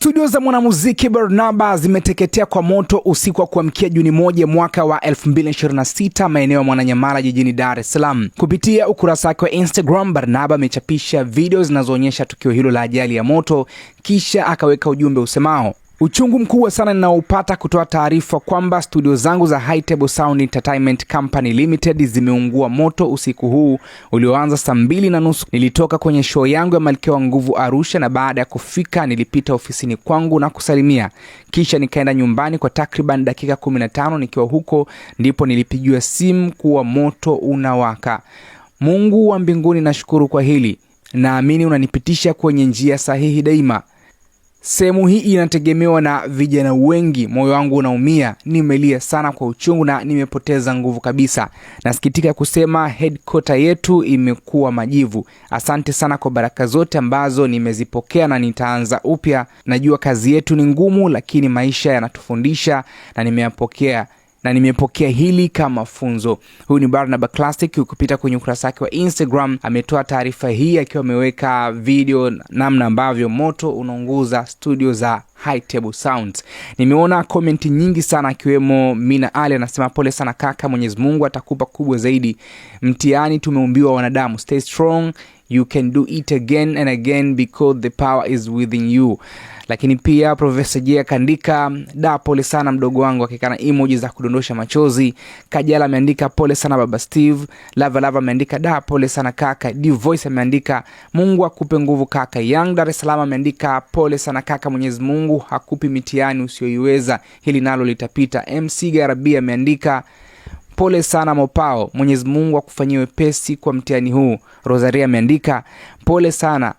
Studio za mwanamuziki Barnaba zimeteketea kwa moto usiku wa kuamkia Juni 1 mwaka wa 2026 maeneo ya Mwananyamala jijini Dar es Salaam. Kupitia ukurasa wake wa Instagram, Barnaba amechapisha video zinazoonyesha tukio hilo la ajali ya moto, kisha akaweka ujumbe usemao: uchungu mkubwa sana ninaopata kutoa taarifa kwamba studio zangu za High Table Sound Entertainment Company Limited zimeungua moto usiku huu ulioanza saa 2:30. Nilitoka kwenye show yangu ya Malkia wa Nguvu Arusha, na baada ya kufika nilipita ofisini kwangu na kusalimia. Kisha nikaenda nyumbani kwa takriban dakika 15. Nikiwa huko ndipo nilipigiwa simu kuwa moto unawaka. Mungu wa mbinguni, nashukuru kwa hili. Naamini unanipitisha kwenye njia sahihi daima. Sehemu hii inategemewa na vijana wengi. Moyo wangu unaumia, nimelia sana kwa uchungu na nimepoteza nguvu kabisa. Nasikitika kusema headquarter yetu imekuwa majivu. Asante sana kwa baraka zote ambazo nimezipokea na nitaanza upya. Najua kazi yetu ni ngumu, lakini maisha yanatufundisha na nimepokea hili kama funzo. Huyu ni Barnaba Classic. Ukipita kwenye ukurasa wake wa Instagram, ametoa taarifa hii akiwa ameweka video namna ambavyo moto unaunguza studio za High Table Sounds. Nimeona komenti nyingi sana, akiwemo Mina Ali anasema pole sana kaka, Mwenyezi Mungu atakupa kubwa zaidi. Mtihani tumeumbiwa wanadamu. Stay strong, you can do it again and again because the power is within you. Lakini pia Professor J kaandika da pole sana mdogo wangu, akikana emoji za kudondosha machozi. Kajala ameandika pole sana baba Steve. Lava ameandika da pole sana kaka. D Voice ameandika Mungu akupe nguvu kaka. Young Dar es Salaam ameandika pole sana kaka, Mwenyezi Mungu hakupi mitihani usioiweza, hili nalo litapita. MC Garabia ameandika pole sana Mopao, Mwenyezi Mungu akufanyie wepesi kwa mtihani huu. Rosaria ameandika pole sana,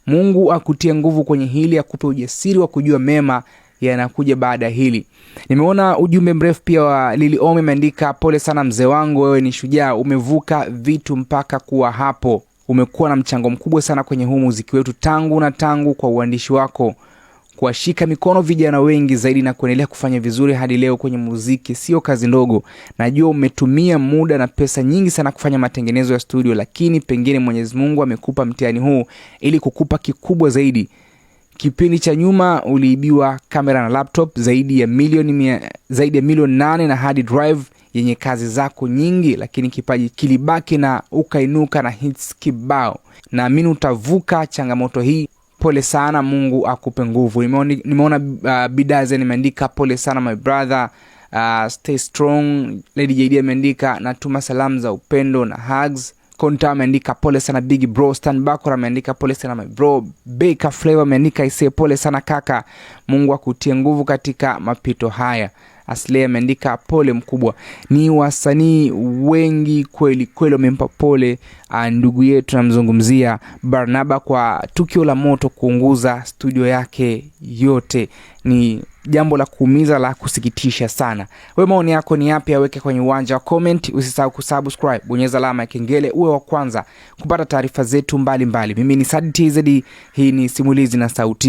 Mungu akutie nguvu kwenye hili, akupe ujasiri wa kujua mema yanakuja baada hili. Nimeona ujumbe mrefu pia wa Lili Ome ameandika pole sana mzee wangu, wewe ni shujaa, umevuka vitu mpaka kuwa hapo. Umekuwa na mchango mkubwa sana kwenye huu muziki wetu tangu kwa uandishi wako kuwashika mikono vijana wengi zaidi na kuendelea kufanya vizuri hadi leo kwenye muziki. Sio kazi ndogo. Najua umetumia muda na pesa nyingi sana kufanya matengenezo ya studio, lakini pengine Mwenyezi Mungu amekupa mtihani huu ili kukupa kikubwa zaidi. Kipindi cha nyuma uliibiwa kamera na laptop zaidi ya milioni 8 na hard drive yenye kazi zako nyingi, lakini kipaji kilibaki na ukainuka na hits kibao. Naamini utavuka changamoto hii. Pole sana, Mungu akupe nguvu. Nimeona Bidaze nimeandika pole sana my brother, stay strong. Lady JD ameandika natuma salamu za upendo na hugs. Konta ameandika pole sana big bro. Stan Bakora ameandika pole sana my bro. Baker Flavor ameandika ise pole sana kaka, Mungu akutie nguvu katika mapito haya. Asley ameandika pole mkubwa. Ni wasanii wengi kweli wamempa pole ndugu yetu, namzungumzia Barnaba kwa tukio la moto kuunguza studio yake yote. Ni jambo la kuumiza, la kusikitisha sana. Wewe maoni yako ni yapi? Aweke kwenye uwanja wa comment. Usisahau kusubscribe, bonyeza alama ya kengele uwe wa kwanza kupata taarifa zetu mbalimbali. Mimi ni Sadi TZ, hii ni Simulizi na Sauti.